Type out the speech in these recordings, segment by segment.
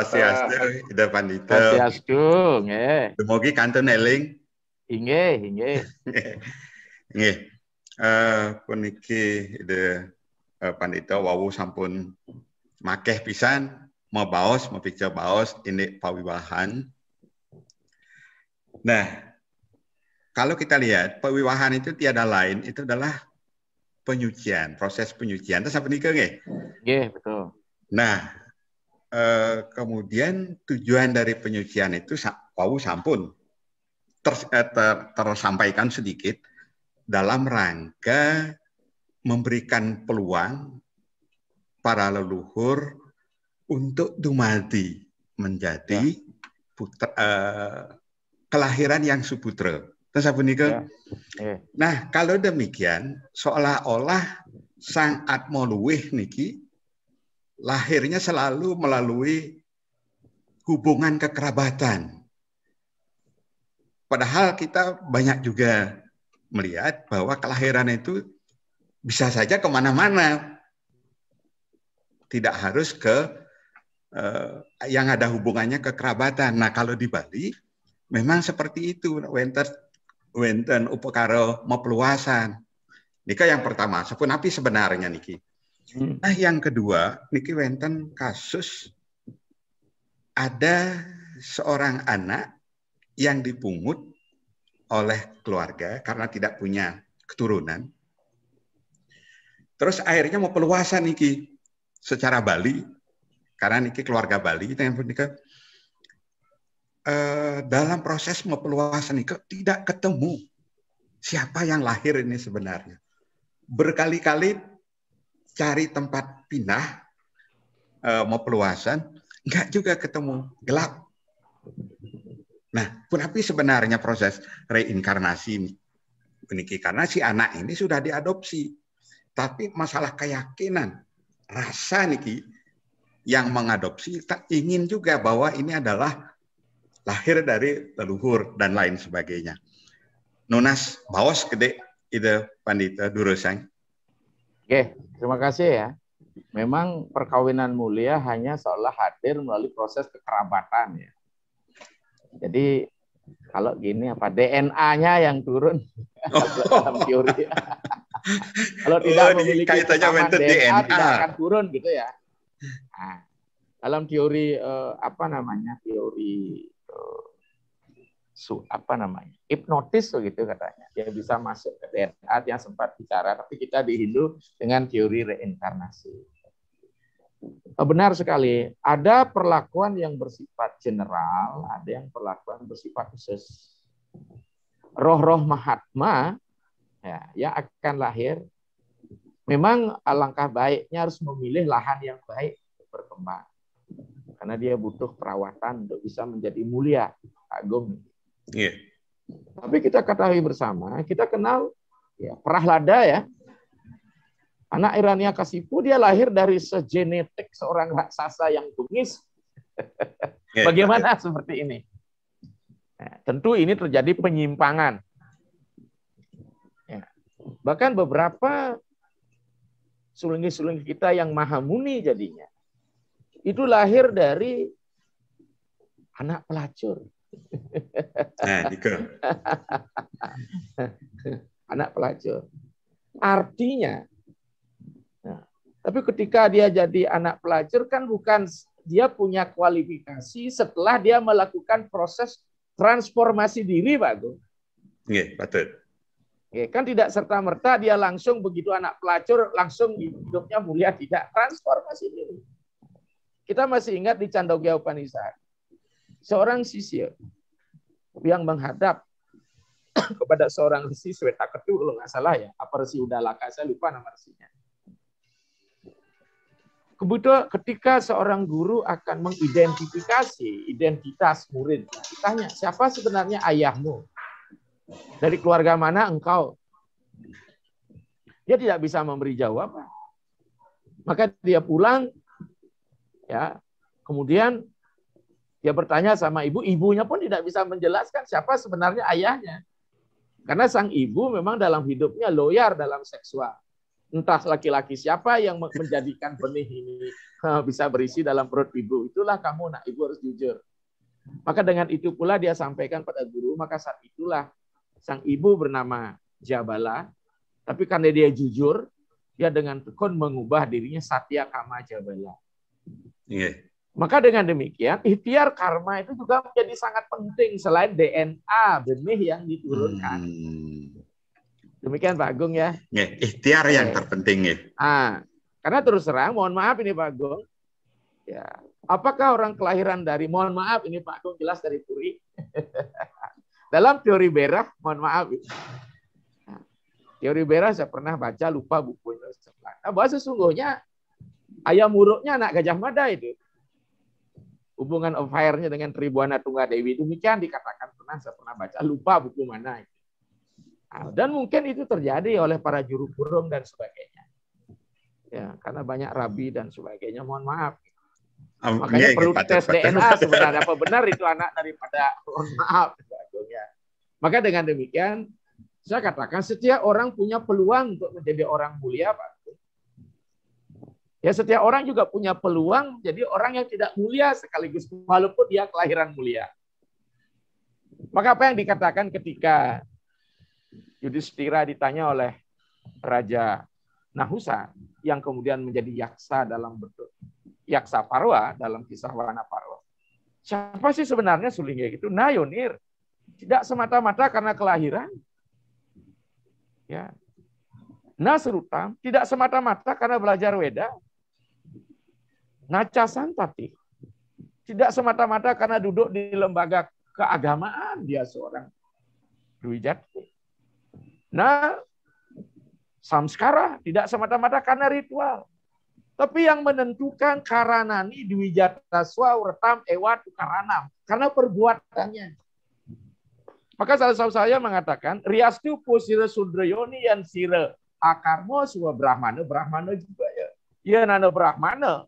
Swastiastu, Ida Pandita. Swastiastu, nggih. Dumugi kantun eling. Inggih. Nggih. Puniki Ida Pandita wau sampun makeh pisan mabaos mapica baos ini pawiwahan. Nah, kalau kita lihat pawiwahan itu tiada lain itu adalah penyucian, proses penyucian. Terus apa nikah nggih? Nggih, betul. Nah, kemudian tujuan dari penyucian itu wau sampun tersampaikan sedikit dalam rangka memberikan peluang para leluhur untuk dumadi menjadi putra, kelahiran yang suputra. Terus apa nikah? Nah, kalau demikian, seolah-olah sang Atmoluwih niki lahirnya selalu melalui hubungan kekerabatan. Padahal kita banyak juga melihat bahwa kelahiran itu bisa saja kemana-mana. Tidak harus ke yang ada hubungannya kekerabatan. Nah, kalau di Bali memang seperti itu. Wenten upakara mapluasan. Nika yang pertama, sepun api sebenarnya niki. Nah, yang kedua, niki wenten kasus ada seorang anak yang dipungut oleh keluarga karena tidak punya keturunan. Terus akhirnya mau peluasan niki secara Bali, karena niki keluarga Bali itu yang nikah. Dalam proses peluasan nikah tidak ketemu siapa yang lahir ini sebenarnya. Berkali-kali cari tempat pindah mau peluasan, enggak juga ketemu, gelap. Nah, kenapa sebenarnya proses reinkarnasi ini? Karena si anak ini sudah diadopsi, tapi masalah keyakinan, rasa niki yang mengadopsi tak ingin juga bahwa ini adalah lahir dari leluhur dan lain sebagainya. Nunas baos gede ide Pandita Durosang. Oke, terima kasih ya. Memang perkawinan mulia hanya seolah hadir melalui proses kekerabatan ya. Jadi kalau gini apa DNA-nya yang turun dalam teori. Kalau tidak memiliki kesamaan DNA tidak akan turun gitu ya. Nah, dalam teori teori hipnotis gitu katanya. Dia bisa masuk ke DNA yang sempat bicara, tapi kita di Hindu dengan teori reinkarnasi. Benar sekali, ada perlakuan yang bersifat general, ada yang perlakuan bersifat khusus. Roh-roh Mahatma ya, yang akan lahir, memang alangkah baiknya harus memilih lahan yang baik untuk berkembang. Karena dia butuh perawatan untuk bisa menjadi mulia, agung. Yeah. Tapi kita ketahui bersama, kita kenal ya, Prahlada ya, anak Hiranyakasipu, dia lahir dari segenetik seorang raksasa yang bengis. Bagaimana seperti ini? Nah, tentu ini terjadi penyimpangan. Ya. Bahkan beberapa sulinggi-sulinggi kita yang mahamuni jadinya, itu lahir dari anak pelacur. Anak pelacur. Artinya, tapi ketika dia jadi anak pelacur kan bukan dia punya kualifikasi setelah dia melakukan proses transformasi diri, Pak Agung. Iya, betul. Kan tidak serta-merta dia langsung begitu anak pelacur langsung hidupnya mulia, tidak, transformasi diri. Kita masih ingat di Chandogya Upanishad, seorang sisya yang menghadap kepada seorang resi Swetaketu, kalau nggak salah ya, apa resi Udalaka, saya lupa nama resinya. Kemudian ketika seorang guru akan mengidentifikasi identitas murid, ditanya, siapa sebenarnya ayahmu? Dari keluarga mana engkau? Dia tidak bisa memberi jawaban. Maka dia pulang, ya, kemudian dia bertanya sama ibu, ibunya pun tidak bisa menjelaskan siapa sebenarnya ayahnya. Karena sang ibu memang dalam hidupnya loyal dalam seksual. Entah laki-laki siapa yang menjadikan benih ini bisa berisi dalam perut ibu. Itulah kamu, nak, ibu harus jujur. Maka dengan itu pula dia sampaikan pada guru, maka saat itulah sang ibu bernama Jabala, tapi karena dia jujur, dia dengan tekun mengubah dirinya Satya Kama Jabala. Yeah. Maka dengan demikian, ikhtiar karma itu juga menjadi sangat penting selain DNA benih yang diturunkan. Demikian Pak Agung ya. Yeah. Ikhtiar yang terpenting ya. Karena terus terang, mohon maaf ini Pak Agung, ya, apakah orang kelahiran dari, mohon maaf ini Pak Agung jelas dari Puri, dalam teori Berah, mohon maaf, teori Berah saya pernah baca, lupa bukunya, bahwa sesungguhnya ayam muruknya anak Gajah Mada itu, hubungan affair-nya dengan Tribuana Tunggadewi, demikian dikatakan, saya pernah baca, lupa buku mana itu. Dan mungkin itu terjadi oleh para juru kurung dan sebagainya. Ya, karena banyak rabi dan sebagainya, mohon maaf. Makanya perlu tes DNA sebenarnya, apa benar itu anak daripada, mohon maaf. Maka dengan demikian, saya katakan setiap orang punya peluang untuk menjadi orang mulia, Pak. Ya, setiap orang juga punya peluang jadi orang yang tidak mulia sekaligus, walaupun dia kelahiran mulia. Maka apa yang dikatakan ketika Yudhistira ditanya oleh Raja Nahusa yang kemudian menjadi yaksa dalam bentuk yaksa Parwa dalam kisah Wana Parwa. Siapa sih sebenarnya sulingnya gitu? Nah, Yonir, tidak semata-mata karena kelahiran. Ya. Nah, Serutam, tidak semata-mata karena belajar Weda. Naca Santati, tidak semata-mata karena duduk di lembaga keagamaan dia seorang Dwi Jati. Nah, Samskara tidak semata-mata karena ritual. Tapi yang menentukan karanani Dwi Jataswa Wretam Ewa Tukaranam karena perbuatannya. Maka salah satu saya mengatakan Riastu Pusira Sudrayoni yang sira akarmo suwa Brahmana, Brahmana juga ya. Ya nana Brahmana.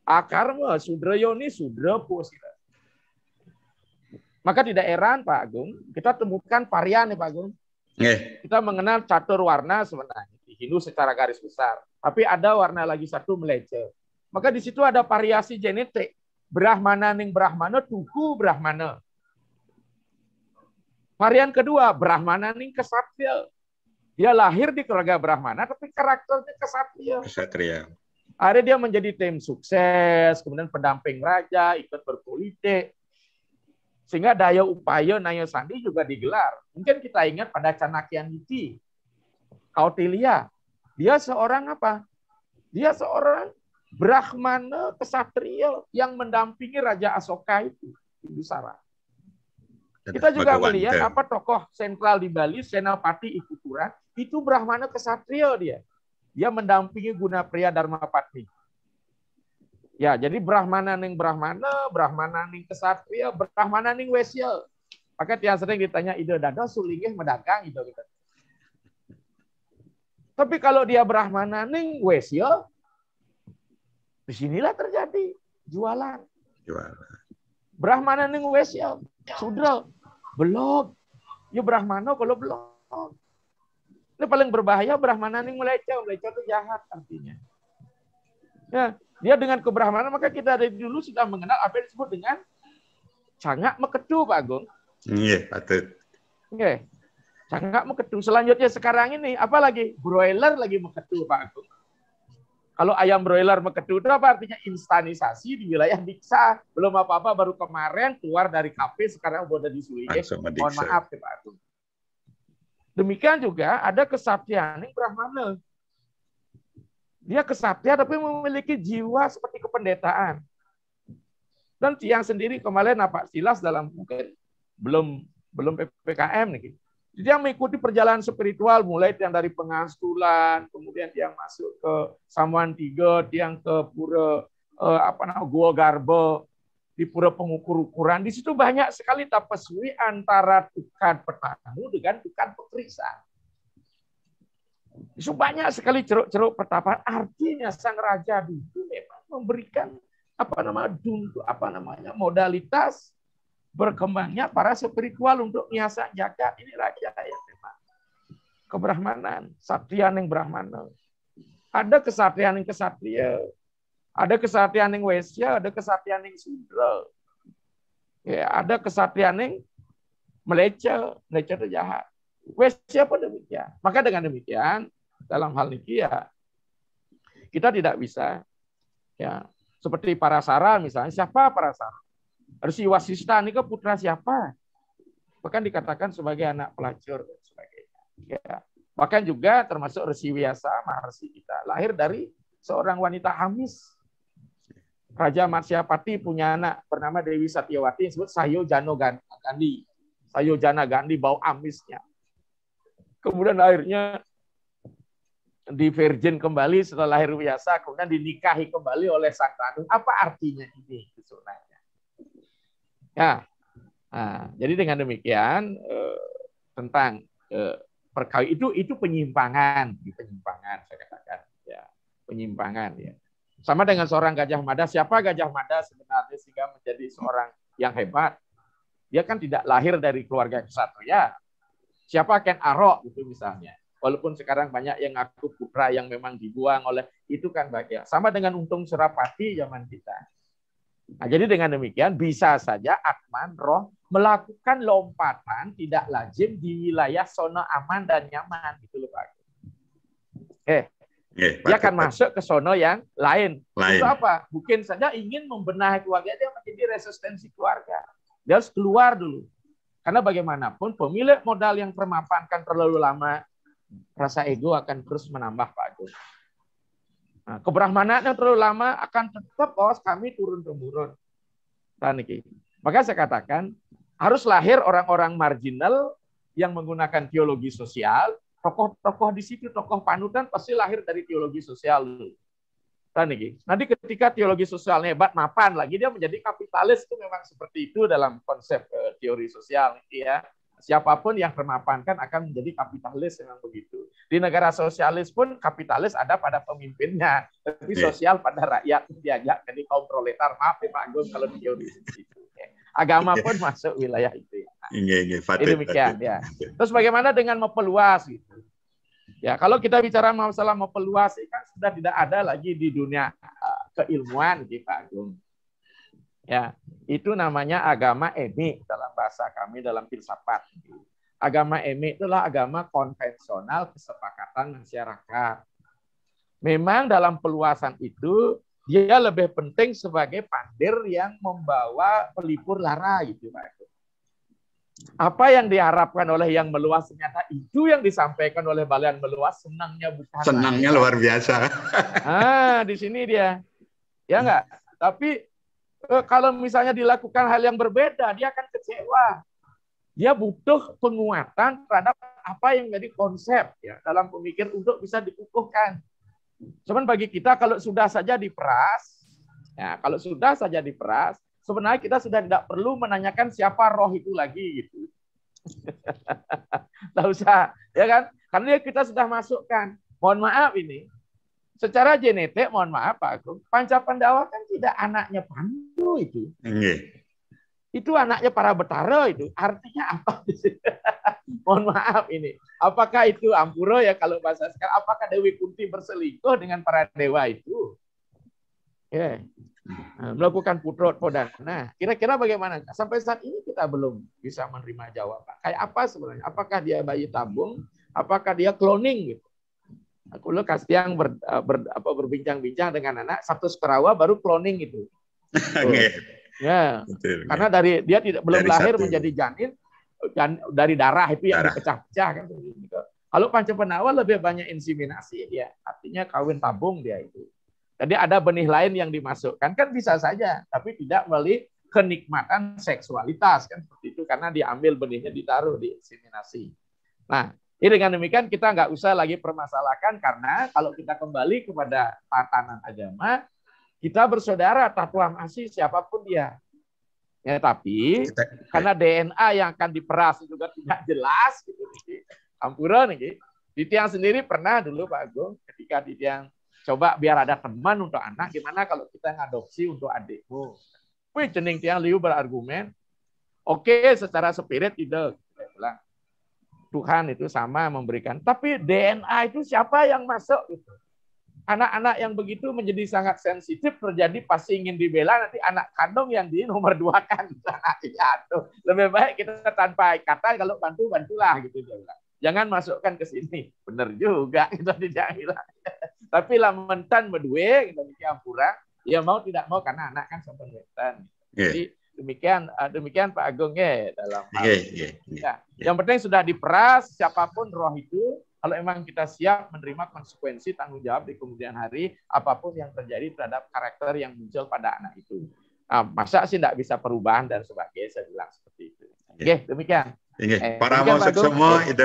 Akarma Sudrayoni Sudra Pusira. Maka di daerah Pak Agung, kita temukan varian ya Pak Agung. Kita mengenal catur warna sebenarnya di Hindu secara garis besar. Tapi ada warna lagi satu melecer. Maka di situ ada variasi genetik. Brahmana ning Brahmana, Tugu Brahmana. Varian kedua, Brahmana ning Kesatria. Dia lahir di keluarga Brahmana, tapi karakternya Kesatria. Kesatria. Akhirnya dia menjadi tim sukses, kemudian pendamping raja, ikut berpolitik. Sehingga daya upaya Naya Sandi juga digelar. Mungkin kita ingat pada Chanakyaniti, Kautilya. Dia seorang apa? Dia seorang Brahmana kesatria yang mendampingi Raja Asoka itu, Bindusara. Kita juga melihat apa tokoh sentral di Bali, Senapati Ikutura, itu Brahmana kesatria dia. Dia mendampingi Gunapriya Dharmapatni. Ya, jadi Brahmana ning Brahmana, Brahmana ning kesatria, Brahmana ning Wesya. Maka tiang sering ditanya ide dada sulingih medagang gitu. Tapi kalau dia Brahmana ning Wesya, disinilah terjadi jualan. Brahmana ning Wesya, Sudra, belum. Ya Brahmana kalau belum. Ini paling berbahaya Brahmana ning Meleca. Meleca itu jahat artinya. Ya, dia dengan kebrahmanan, maka kita dari dulu sudah mengenal apa yang disebut dengan cangak mekedu, Pak Agung. Iya, betul. Oke. Cangak mekedu. Selanjutnya sekarang ini, apa lagi? Broiler lagi mekedu, Pak Agung. Kalau ayam broiler mekedu itu apa artinya? Instanisasi di wilayah Diksa. Belum apa-apa, baru kemarin keluar dari kafe, sekarang udah disulinya. Mohon maaf, Pak Agung. Demikian juga ada kesaktian yang Brahmana. Dia kesatria tapi memiliki jiwa seperti kependetaan. Dan tiang sendiri kemarin Pak Silas dalam mungkin belum PPKM nih. Dia mengikuti perjalanan spiritual mulai yang dari Pengastulan, kemudian dia masuk ke Samuan Tiga, yang ke Pura Gua Garbo, di Pura Pengukur-ukuran. Di situ banyak sekali tapeswi antara tukang petanu dengan tukang pekerisa. Itu banyak sekali ceruk-ceruk pertapaan. Artinya sang raja dulu memang memberikan modalitas berkembangnya para spiritual untuk biasa jaga. Ini raja yang memang kebrahmanan, satrian yang brahmana. Ada kesatrian yang kesatria, Ada kesatian yang wesya, ada kesatian yang sudra. Ya, ada kesatian yang meleceh itu jahat. Wesya pun demikian. Maka dengan demikian, dalam hal ini ya, kita tidak bisa ya seperti Parasara misalnya. Siapa Parasara? Rsi Wasista ini ke putra siapa? Bahkan dikatakan sebagai anak pelacur dan sebagainya. Ya. Bahkan juga termasuk Rsi Wyasa, Maharsi kita lahir dari seorang wanita amis. Raja Matsyapati punya anak bernama Dewi Satyawati yang disebut Sayojana Gandhi. Sayojana Gandhi bau amisnya. Kemudian akhirnya di virgin kembali setelah lahir Wyasa, kemudian dinikahi kembali oleh Sang Ranu. Apa artinya ini sebenarnya? Ya, nah, jadi dengan demikian tentang perkawinan itu penyimpangan saya katakan ya, penyimpangan ya. Sama dengan seorang Gajah Mada. Siapa Gajah Mada sebenarnya sehingga menjadi seorang yang hebat? Dia kan tidak lahir dari keluarga ksatria. Siapa Ken Arok itu misalnya. Walaupun sekarang banyak yang ngaku putra yang memang dibuang oleh itu kan bahagia. Sama dengan Untung Surapati zaman kita. Nah, jadi dengan demikian bisa saja Atman roh melakukan lompatan tidak lazim di wilayah zona aman dan nyaman gitu loh Pak. Dia akan masuk ke sono yang lain. Itu apa? Mungkin saja ingin membenahi keluarga dia menjadi resistensi keluarga. Dia harus keluar dulu. Karena bagaimanapun pemilik modal yang termapankan terlalu lama, rasa ego akan terus menambah Pak Agung. Nah, kebrahmanaan yang terlalu lama akan tetap kami turun-temurun. Maka saya katakan harus lahir orang-orang marginal yang menggunakan teologi sosial. Tokoh-tokoh di situ, tokoh panutan pasti lahir dari teologi sosial dulu. Nanti ketika teologi sosialnya hebat, mapan lagi, dia menjadi kapitalis itu memang seperti itu dalam konsep teori sosial. Ya. Siapapun yang termapankan akan menjadi kapitalis, memang begitu. Di negara sosialis pun kapitalis ada pada pemimpinnya, tapi sosial pada rakyat diajak jadi kaum proletar. Maaf ya Pak Agung kalau teori itu. Agama pun masuk wilayah itu. Demikian ya. Terus bagaimana dengan memperluas gitu? Ya, kalau kita bicara masalah memperluas kan sudah tidak ada lagi di dunia keilmuan gitu Pak Agung. Ya, itu namanya agama emi dalam bahasa kami dalam filsafat. Agama emi itulah agama konvensional kesepakatan masyarakat. Memang dalam peluasan itu dia lebih penting sebagai pandir yang membawa pelipur lara gitu Pak. Apa yang diharapkan oleh yang meluas ternyata itu yang disampaikan oleh balian meluas, senangnya bukan. Senangnya luar biasa. Di sini dia. Ya enggak? Tapi kalau misalnya dilakukan hal yang berbeda, dia akan kecewa. Dia butuh penguatan terhadap apa yang menjadi konsep ya dalam pemikir untuk bisa dikukuhkan. Cuman bagi kita kalau sudah saja diperas, sebenarnya kita sudah tidak perlu menanyakan siapa roh itu lagi gitu. Tidak usah, ya kan? Karena kita sudah masukkan. Mohon maaf ini, secara genetik, mohon maaf Pak Agung, Panca Pandawa kan tidak anaknya Pandu itu. Itu anaknya para Betara itu. Artinya apa? Mohon maaf ini. Apakah itu Ampuro ya kalau bahasa sekarang? Apakah Dewi Kunti berselingkuh dengan para dewa itu? Ya. Melakukan putrot podan. Nah, kira-kira bagaimana? Sampai saat ini kita belum bisa menerima jawaban. Kayak apa sebenarnya? Apakah dia bayi tabung? Apakah dia cloning gitu? Aku lo Kastiang berbincang-bincang dengan anak satu seperawa baru cloning itu. Ya, betul, karena dari dia belum lahir menjadi janin dari darah itu yang dipecah-pecah kan. Kalau Panca Pandawa lebih banyak inseminasi ya, artinya kawin tabung dia itu. Jadi ada benih lain yang dimasukkan kan bisa saja, tapi tidak melalui kenikmatan seksualitas kan seperti itu karena diambil benihnya ditaruh di inseminasi. Nah, ini dengan demikian kita nggak usah lagi permasalahkan karena kalau kita kembali kepada tatanan agama, kita bersaudara tatuam asih siapapun dia. Ya, tapi karena DNA yang akan diperas juga tidak jelas gitu. Ampura nih. Di Tiang sendiri pernah dulu Pak Agung ketika di Tiang coba biar ada teman untuk anak, gimana kalau kita ngadopsi untuk adikmu? Wih, cening Tiang Liu berargumen. Oke, secara spirit tidak. Saya bilang, Tuhan itu sama memberikan. Tapi DNA itu siapa yang masuk gitu? anak-anak yang begitu menjadi sangat sensitif, terjadi pasti ingin dibela, nanti anak kandung yang di nomor 2 kan. Ya, tuh. Lebih baik kita tanpa kata, kalau bantulah gitu dia bilang. Jangan masukkan ke sini. Benar juga kita tidak bilang. Tapi lamentan berdua kita mikir pura, ya mau tidak mau karena anak kan sampai mentan. Jadi demikian Pak Agung ya dalam hal ini. Ya. Yang penting sudah diperas siapapun roh itu. Kalau memang kita siap menerima konsekuensi tanggung jawab di kemudian hari, apapun yang terjadi terhadap karakter yang muncul pada anak itu. Nah, masa sih tidak bisa perubahan dan sebagainya, saya bilang seperti itu. Oke, demikian. Para mau semua, itu.